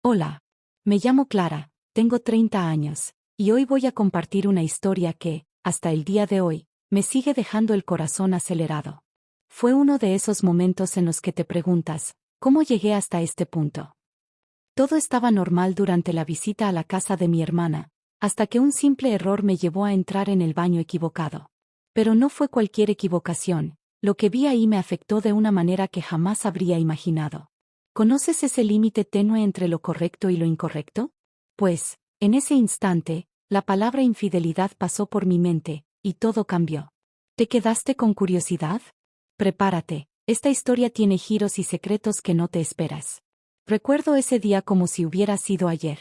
Hola. Me llamo Clara, tengo 30 años, y hoy voy a compartir una historia que, hasta el día de hoy, me sigue dejando el corazón acelerado. Fue uno de esos momentos en los que te preguntas, ¿cómo llegué hasta este punto? Todo estaba normal durante la visita a la casa de mi hermana, hasta que un simple error me llevó a entrar en el baño equivocado. Pero no fue cualquier equivocación, lo que vi ahí me afectó de una manera que jamás habría imaginado. ¿Conoces ese límite tenue entre lo correcto y lo incorrecto? Pues, en ese instante, la palabra infidelidad pasó por mi mente, y todo cambió. ¿Te quedaste con curiosidad? Prepárate, esta historia tiene giros y secretos que no te esperas. Recuerdo ese día como si hubiera sido ayer.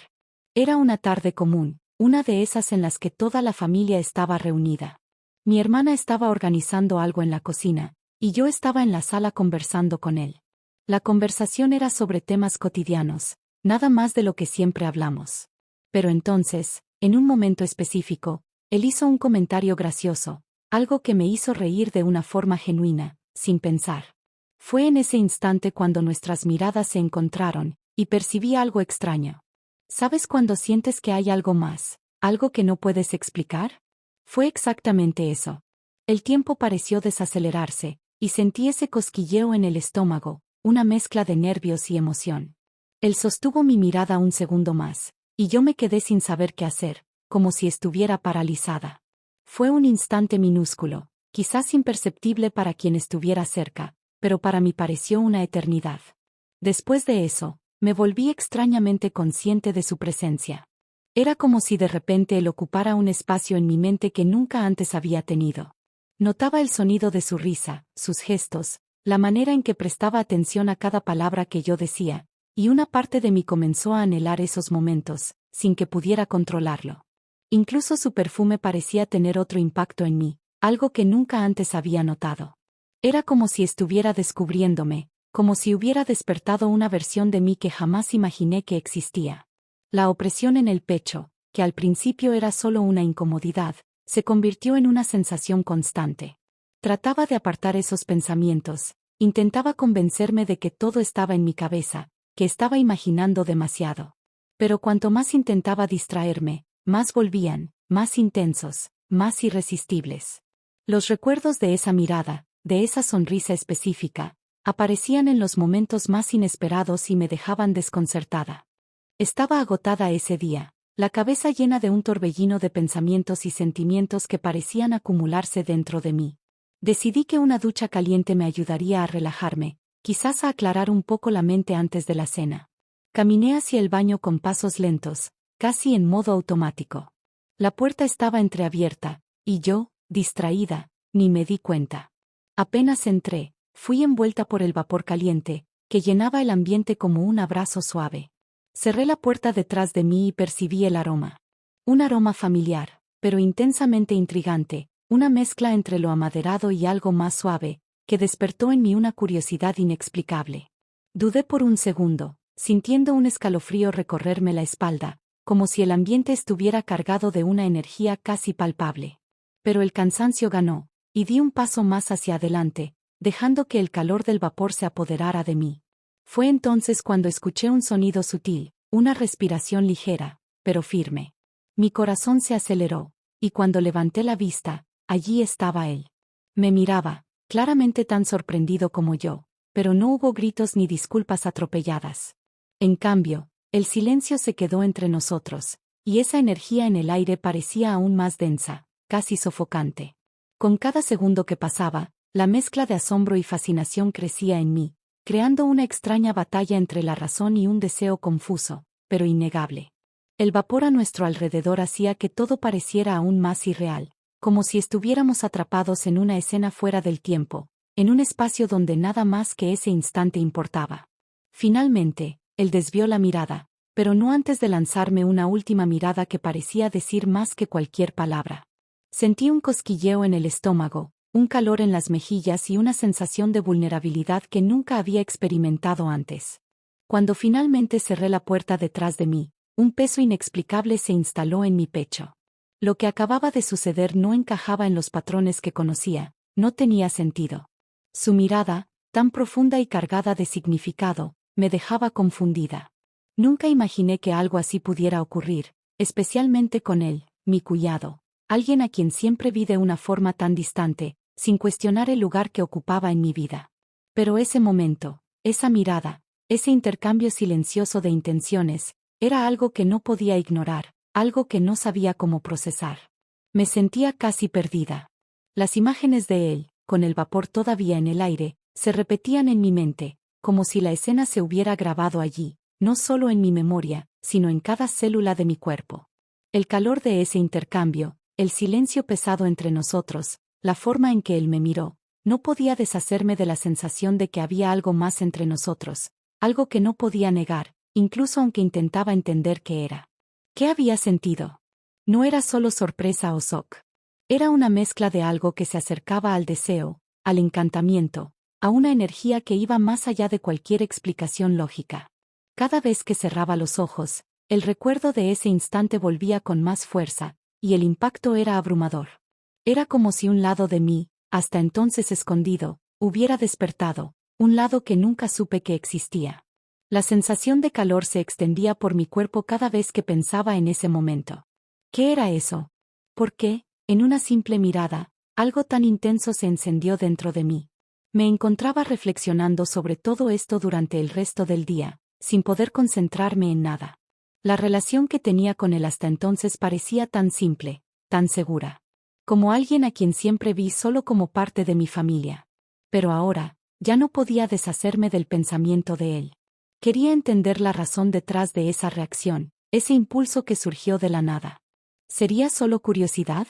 Era una tarde común, una de esas en las que toda la familia estaba reunida. Mi hermana estaba organizando algo en la cocina, y yo estaba en la sala conversando con él. La conversación era sobre temas cotidianos, nada más de lo que siempre hablamos. Pero entonces, en un momento específico, él hizo un comentario gracioso, algo que me hizo reír de una forma genuina, sin pensar. Fue en ese instante cuando nuestras miradas se encontraron, y percibí algo extraño. ¿Sabes cuando sientes que hay algo más, algo que no puedes explicar? Fue exactamente eso. El tiempo pareció desacelerarse, y sentí ese cosquilleo en el estómago, una mezcla de nervios y emoción. Él sostuvo mi mirada un segundo más, y yo me quedé sin saber qué hacer, como si estuviera paralizada. Fue un instante minúsculo, quizás imperceptible para quien estuviera cerca, pero para mí pareció una eternidad. Después de eso, me volví extrañamente consciente de su presencia. Era como si de repente él ocupara un espacio en mi mente que nunca antes había tenido. Notaba el sonido de su risa, sus gestos, la manera en que prestaba atención a cada palabra que yo decía, y una parte de mí comenzó a anhelar esos momentos, sin que pudiera controlarlo. Incluso su perfume parecía tener otro impacto en mí, algo que nunca antes había notado. Era como si estuviera descubriéndome, como si hubiera despertado una versión de mí que jamás imaginé que existía. La opresión en el pecho, que al principio era solo una incomodidad, se convirtió en una sensación constante. Trataba de apartar esos pensamientos, intentaba convencerme de que todo estaba en mi cabeza, que estaba imaginando demasiado. Pero cuanto más intentaba distraerme, más volvían, más intensos, más irresistibles. Los recuerdos de esa mirada, de esa sonrisa específica, aparecían en los momentos más inesperados y me dejaban desconcertada. Estaba agotada ese día, la cabeza llena de un torbellino de pensamientos y sentimientos que parecían acumularse dentro de mí. Decidí que una ducha caliente me ayudaría a relajarme, quizás a aclarar un poco la mente antes de la cena. Caminé hacia el baño con pasos lentos, casi en modo automático. La puerta estaba entreabierta, y yo, distraída, ni me di cuenta. Apenas entré, fui envuelta por el vapor caliente, que llenaba el ambiente como un abrazo suave. Cerré la puerta detrás de mí y percibí el aroma. Un aroma familiar, pero intensamente intrigante, una mezcla entre lo amaderado y algo más suave, que despertó en mí una curiosidad inexplicable. Dudé por un segundo, sintiendo un escalofrío recorrerme la espalda, como si el ambiente estuviera cargado de una energía casi palpable. Pero el cansancio ganó, y di un paso más hacia adelante, dejando que el calor del vapor se apoderara de mí. Fue entonces cuando escuché un sonido sutil, una respiración ligera, pero firme. Mi corazón se aceleró, y cuando levanté la vista, allí estaba él. Me miraba, claramente tan sorprendido como yo, pero no hubo gritos ni disculpas atropelladas. En cambio, el silencio se quedó entre nosotros, y esa energía en el aire parecía aún más densa, casi sofocante. Con cada segundo que pasaba, la mezcla de asombro y fascinación crecía en mí, creando una extraña batalla entre la razón y un deseo confuso, pero innegable. El vapor a nuestro alrededor hacía que todo pareciera aún más irreal, como si estuviéramos atrapados en una escena fuera del tiempo, en un espacio donde nada más que ese instante importaba. Finalmente, él desvió la mirada, pero no antes de lanzarme una última mirada que parecía decir más que cualquier palabra. Sentí un cosquilleo en el estómago, un calor en las mejillas y una sensación de vulnerabilidad que nunca había experimentado antes. Cuando finalmente cerré la puerta detrás de mí, un peso inexplicable se instaló en mi pecho. Lo que acababa de suceder no encajaba en los patrones que conocía, no tenía sentido. Su mirada, tan profunda y cargada de significado, me dejaba confundida. Nunca imaginé que algo así pudiera ocurrir, especialmente con él, mi cuñado, alguien a quien siempre vi de una forma tan distante, sin cuestionar el lugar que ocupaba en mi vida. Pero ese momento, esa mirada, ese intercambio silencioso de intenciones, era algo que no podía ignorar, algo que no sabía cómo procesar. Me sentía casi perdida. Las imágenes de él, con el vapor todavía en el aire, se repetían en mi mente, como si la escena se hubiera grabado allí, no solo en mi memoria, sino en cada célula de mi cuerpo. El calor de ese intercambio, el silencio pesado entre nosotros, la forma en que él me miró, no podía deshacerme de la sensación de que había algo más entre nosotros, algo que no podía negar, incluso aunque intentaba entender qué era. ¿Qué había sentido? No era solo sorpresa o shock. Era una mezcla de algo que se acercaba al deseo, al encantamiento, a una energía que iba más allá de cualquier explicación lógica. Cada vez que cerraba los ojos, el recuerdo de ese instante volvía con más fuerza, y el impacto era abrumador. Era como si un lado de mí, hasta entonces escondido, hubiera despertado, un lado que nunca supe que existía. La sensación de calor se extendía por mi cuerpo cada vez que pensaba en ese momento. ¿Qué era eso? ¿Por qué, en una simple mirada, algo tan intenso se encendió dentro de mí? Me encontraba reflexionando sobre todo esto durante el resto del día, sin poder concentrarme en nada. La relación que tenía con él hasta entonces parecía tan simple, tan segura. Como alguien a quien siempre vi solo como parte de mi familia. Pero ahora, ya no podía deshacerme del pensamiento de él. Quería entender la razón detrás de esa reacción, ese impulso que surgió de la nada. ¿Sería solo curiosidad?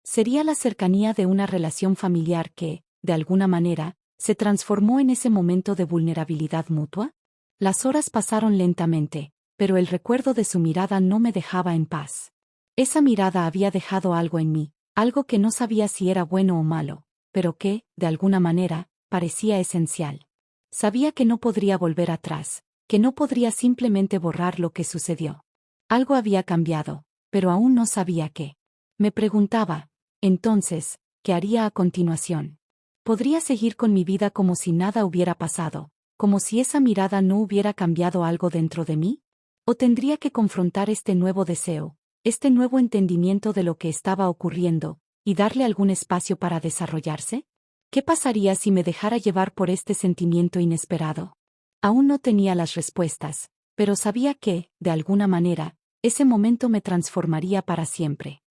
¿Sería la cercanía de una relación familiar que, de alguna manera, se transformó en ese momento de vulnerabilidad mutua? Las horas pasaron lentamente, pero el recuerdo de su mirada no me dejaba en paz. Esa mirada había dejado algo en mí, algo que no sabía si era bueno o malo, pero que, de alguna manera, parecía esencial. Sabía que no podría volver atrás, que no podría simplemente borrar lo que sucedió. Algo había cambiado, pero aún no sabía qué. Me preguntaba, entonces, ¿qué haría a continuación? ¿Podría seguir con mi vida como si nada hubiera pasado, como si esa mirada no hubiera cambiado algo dentro de mí? ¿O tendría que confrontar este nuevo deseo, este nuevo entendimiento de lo que estaba ocurriendo, y darle algún espacio para desarrollarse? ¿Qué pasaría si me dejara llevar por este sentimiento inesperado? Aún no tenía las respuestas, pero sabía que, de alguna manera, ese momento me transformaría para siempre.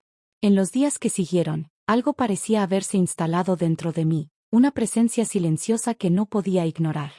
En los días que siguieron, algo parecía haberse instalado dentro de mí, una presencia silenciosa que no podía ignorar.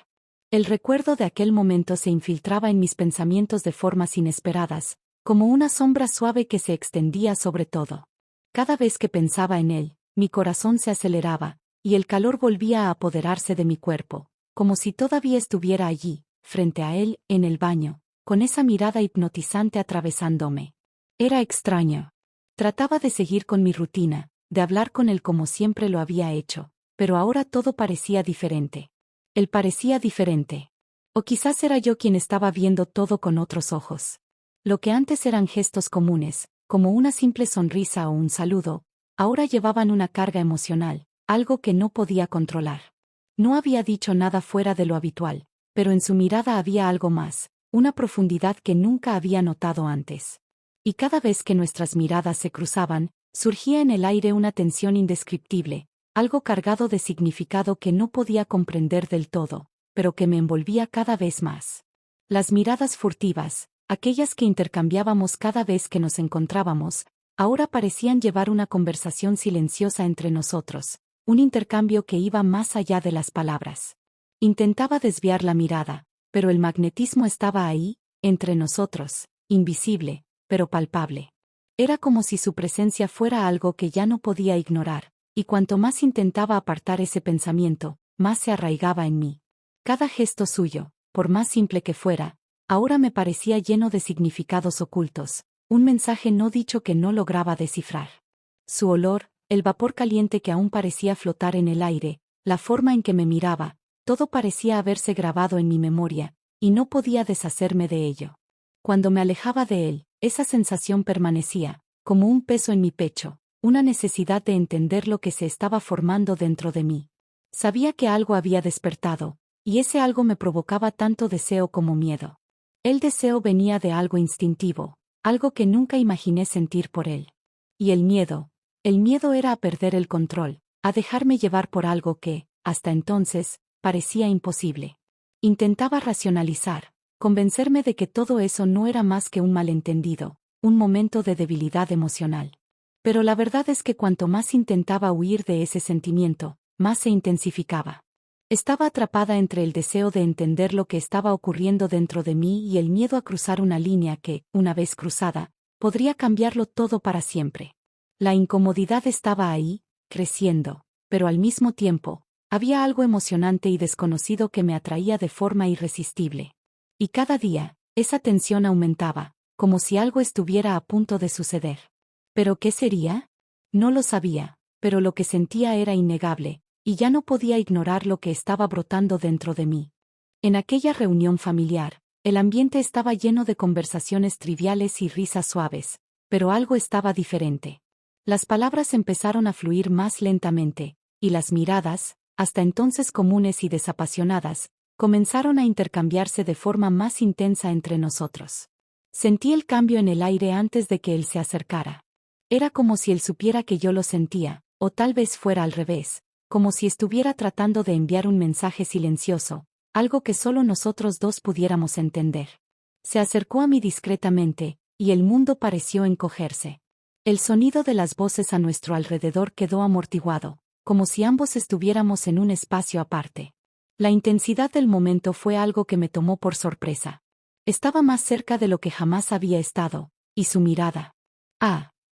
El recuerdo de aquel momento se infiltraba en mis pensamientos de formas inesperadas, como una sombra suave que se extendía sobre todo. Cada vez que pensaba en él, mi corazón se aceleraba, y el calor volvía a apoderarse de mi cuerpo, como si todavía estuviera allí, frente a él, en el baño, con esa mirada hipnotizante atravesándome. Era extraño. Trataba de seguir con mi rutina, de hablar con él como siempre lo había hecho, pero ahora todo parecía diferente. Él parecía diferente. O quizás era yo quien estaba viendo todo con otros ojos. Lo que antes eran gestos comunes, como una simple sonrisa o un saludo, ahora llevaban una carga emocional, algo que no podía controlar. No había dicho nada fuera de lo habitual, pero en su mirada había algo más, una profundidad que nunca había notado antes. Y cada vez que nuestras miradas se cruzaban, surgía en el aire una tensión indescriptible, algo cargado de significado que no podía comprender del todo, pero que me envolvía cada vez más. Las miradas furtivas, aquellas que intercambiábamos cada vez que nos encontrábamos, ahora parecían llevar una conversación silenciosa entre nosotros, un intercambio que iba más allá de las palabras. Intentaba desviar la mirada, pero el magnetismo estaba ahí, entre nosotros, invisible, pero palpable. Era como si su presencia fuera algo que ya no podía ignorar, y cuanto más intentaba apartar ese pensamiento, más se arraigaba en mí. Cada gesto suyo, por más simple que fuera, ahora me parecía lleno de significados ocultos, un mensaje no dicho que no lograba descifrar. Su olor, el vapor caliente que aún parecía flotar en el aire, la forma en que me miraba, todo parecía haberse grabado en mi memoria, y no podía deshacerme de ello. Cuando me alejaba de él, esa sensación permanecía, como un peso en mi pecho, una necesidad de entender lo que se estaba formando dentro de mí. Sabía que algo había despertado, y ese algo me provocaba tanto deseo como miedo. El deseo venía de algo instintivo, algo que nunca imaginé sentir por él. Y el miedo era a perder el control, a dejarme llevar por algo que, hasta entonces, parecía imposible. Intentaba racionalizar, convencerme de que todo eso no era más que un malentendido, un momento de debilidad emocional. Pero la verdad es que cuanto más intentaba huir de ese sentimiento, más se intensificaba. Estaba atrapada entre el deseo de entender lo que estaba ocurriendo dentro de mí y el miedo a cruzar una línea que, una vez cruzada, podría cambiarlo todo para siempre. La incomodidad estaba ahí, creciendo, pero al mismo tiempo, había algo emocionante y desconocido que me atraía de forma irresistible. Y cada día, esa tensión aumentaba, como si algo estuviera a punto de suceder. ¿Pero qué sería? No lo sabía, pero lo que sentía era innegable, y ya no podía ignorar lo que estaba brotando dentro de mí. En aquella reunión familiar, el ambiente estaba lleno de conversaciones triviales y risas suaves, pero algo estaba diferente. Las palabras empezaron a fluir más lentamente, y las miradas, hasta entonces comunes y desapasionadas, comenzaron a intercambiarse de forma más intensa entre nosotros. Sentí el cambio en el aire antes de que él se acercara. Era como si él supiera que yo lo sentía, o tal vez fuera al revés, como si estuviera tratando de enviar un mensaje silencioso, algo que solo nosotros dos pudiéramos entender. Se acercó a mí discretamente, y el mundo pareció encogerse. El sonido de las voces a nuestro alrededor quedó amortiguado, como si ambos estuviéramos en un espacio aparte. La intensidad del momento fue algo que me tomó por sorpresa. Estaba más cerca de lo que jamás había estado, y su mirada.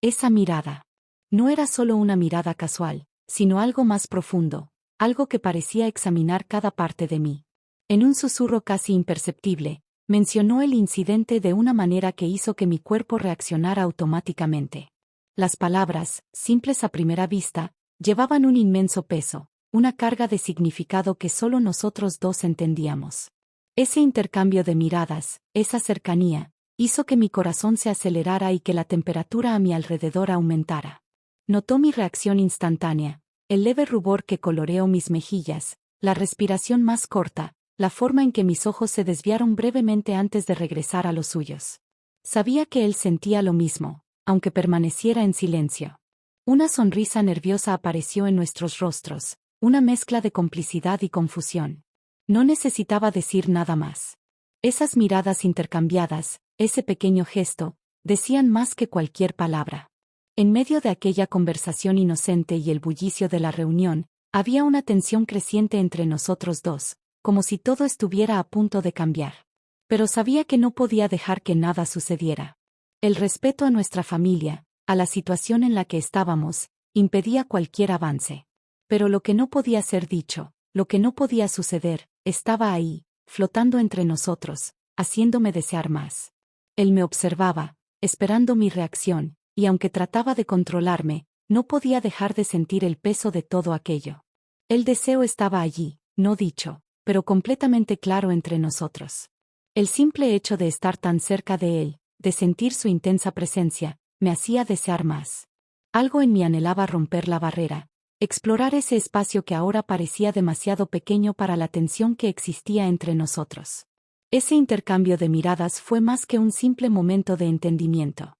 Esa mirada. No era solo una mirada casual, sino algo más profundo, algo que parecía examinar cada parte de mí. En un susurro casi imperceptible, mencionó el incidente de una manera que hizo que mi cuerpo reaccionara automáticamente. Las palabras, simples a primera vista, llevaban un inmenso peso, una carga de significado que solo nosotros dos entendíamos. Ese intercambio de miradas, esa cercanía, hizo que mi corazón se acelerara y que la temperatura a mi alrededor aumentara. Notó mi reacción instantánea, el leve rubor que coloreó mis mejillas, la respiración más corta, la forma en que mis ojos se desviaron brevemente antes de regresar a los suyos. Sabía que él sentía lo mismo, aunque permaneciera en silencio. Una sonrisa nerviosa apareció en nuestros rostros, una mezcla de complicidad y confusión. No necesitaba decir nada más. Esas miradas intercambiadas, ese pequeño gesto, decían más que cualquier palabra. En medio de aquella conversación inocente y el bullicio de la reunión, había una tensión creciente entre nosotros dos, como si todo estuviera a punto de cambiar. Pero sabía que no podía dejar que nada sucediera. El respeto a nuestra familia, a la situación en la que estábamos, impedía cualquier avance. Pero lo que no podía ser dicho, lo que no podía suceder, estaba ahí, flotando entre nosotros, haciéndome desear más. Él me observaba, esperando mi reacción, y aunque trataba de controlarme, no podía dejar de sentir el peso de todo aquello. El deseo estaba allí, no dicho, pero completamente claro entre nosotros. El simple hecho de estar tan cerca de él, de sentir su intensa presencia, me hacía desear más. Algo en mí anhelaba romper la barrera, explorar ese espacio que ahora parecía demasiado pequeño para la tensión que existía entre nosotros. Ese intercambio de miradas fue más que un simple momento de entendimiento.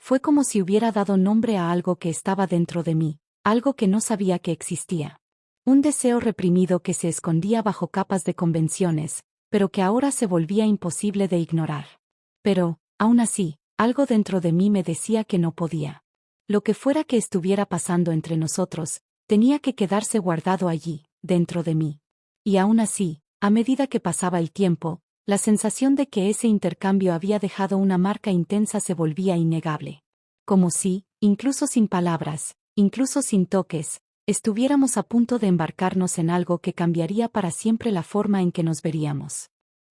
Fue como si hubiera dado nombre a algo que estaba dentro de mí, algo que no sabía que existía. Un deseo reprimido que se escondía bajo capas de convenciones, pero que ahora se volvía imposible de ignorar. Pero, aún así, algo dentro de mí me decía que no podía. Lo que fuera que estuviera pasando entre nosotros, tenía que quedarse guardado allí, dentro de mí. Y aún así, a medida que pasaba el tiempo, la sensación de que ese intercambio había dejado una marca intensa se volvía innegable. Como si, incluso sin palabras, incluso sin toques, estuviéramos a punto de embarcarnos en algo que cambiaría para siempre la forma en que nos veríamos.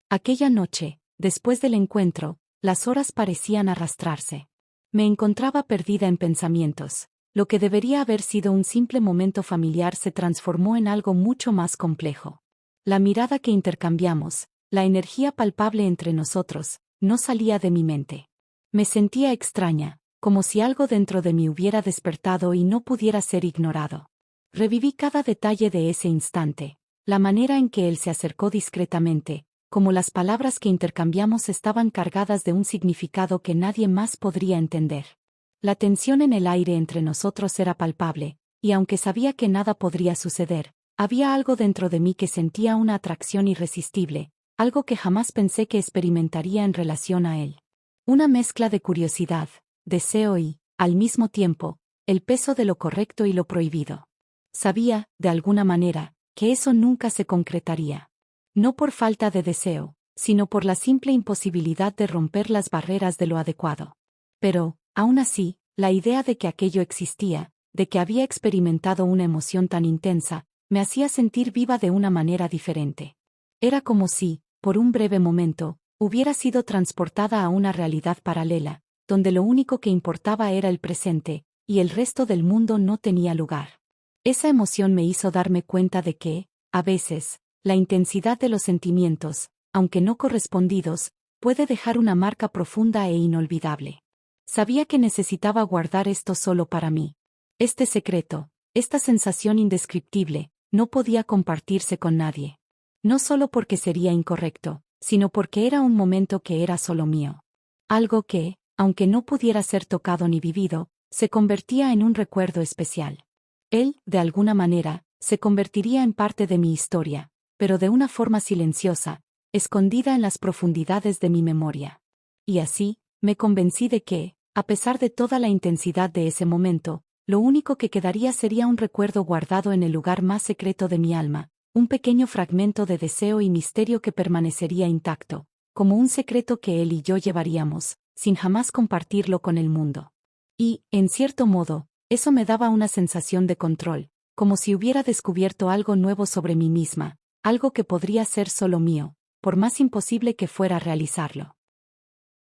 Aquella noche, después del encuentro, las horas parecían arrastrarse. Me encontraba perdida en pensamientos. Lo que debería haber sido un simple momento familiar se transformó en algo mucho más complejo. La mirada que intercambiamos, la energía palpable entre nosotros, no salía de mi mente. Me sentía extraña, como si algo dentro de mí hubiera despertado y no pudiera ser ignorado. Reviví cada detalle de ese instante, la manera en que él se acercó discretamente, como las palabras que intercambiamos estaban cargadas de un significado que nadie más podría entender. La tensión en el aire entre nosotros era palpable, y aunque sabía que nada podría suceder, había algo dentro de mí que sentía una atracción irresistible, algo que jamás pensé que experimentaría en relación a él. Una mezcla de curiosidad, deseo y, al mismo tiempo, el peso de lo correcto y lo prohibido. Sabía, de alguna manera, que eso nunca se concretaría. No por falta de deseo, sino por la simple imposibilidad de romper las barreras de lo adecuado. Pero, aún así, la idea de que aquello existía, de que había experimentado una emoción tan intensa, me hacía sentir viva de una manera diferente. Era como si, por un breve momento, hubiera sido transportada a una realidad paralela, donde lo único que importaba era el presente, y el resto del mundo no tenía lugar. Esa emoción me hizo darme cuenta de que, a veces, la intensidad de los sentimientos, aunque no correspondidos, puede dejar una marca profunda e inolvidable. Sabía que necesitaba guardar esto solo para mí. Este secreto, esta sensación indescriptible, no podía compartirse con nadie. No solo porque sería incorrecto, sino porque era un momento que era solo mío. Algo que, aunque no pudiera ser tocado ni vivido, se convertía en un recuerdo especial. Él, de alguna manera, se convertiría en parte de mi historia, pero de una forma silenciosa, escondida en las profundidades de mi memoria. Y así, me convencí de que, a pesar de toda la intensidad de ese momento, lo único que quedaría sería un recuerdo guardado en el lugar más secreto de mi alma, un pequeño fragmento de deseo y misterio que permanecería intacto, como un secreto que él y yo llevaríamos, sin jamás compartirlo con el mundo. Y, en cierto modo, eso me daba una sensación de control, como si hubiera descubierto algo nuevo sobre mí misma, algo que podría ser solo mío, por más imposible que fuera realizarlo.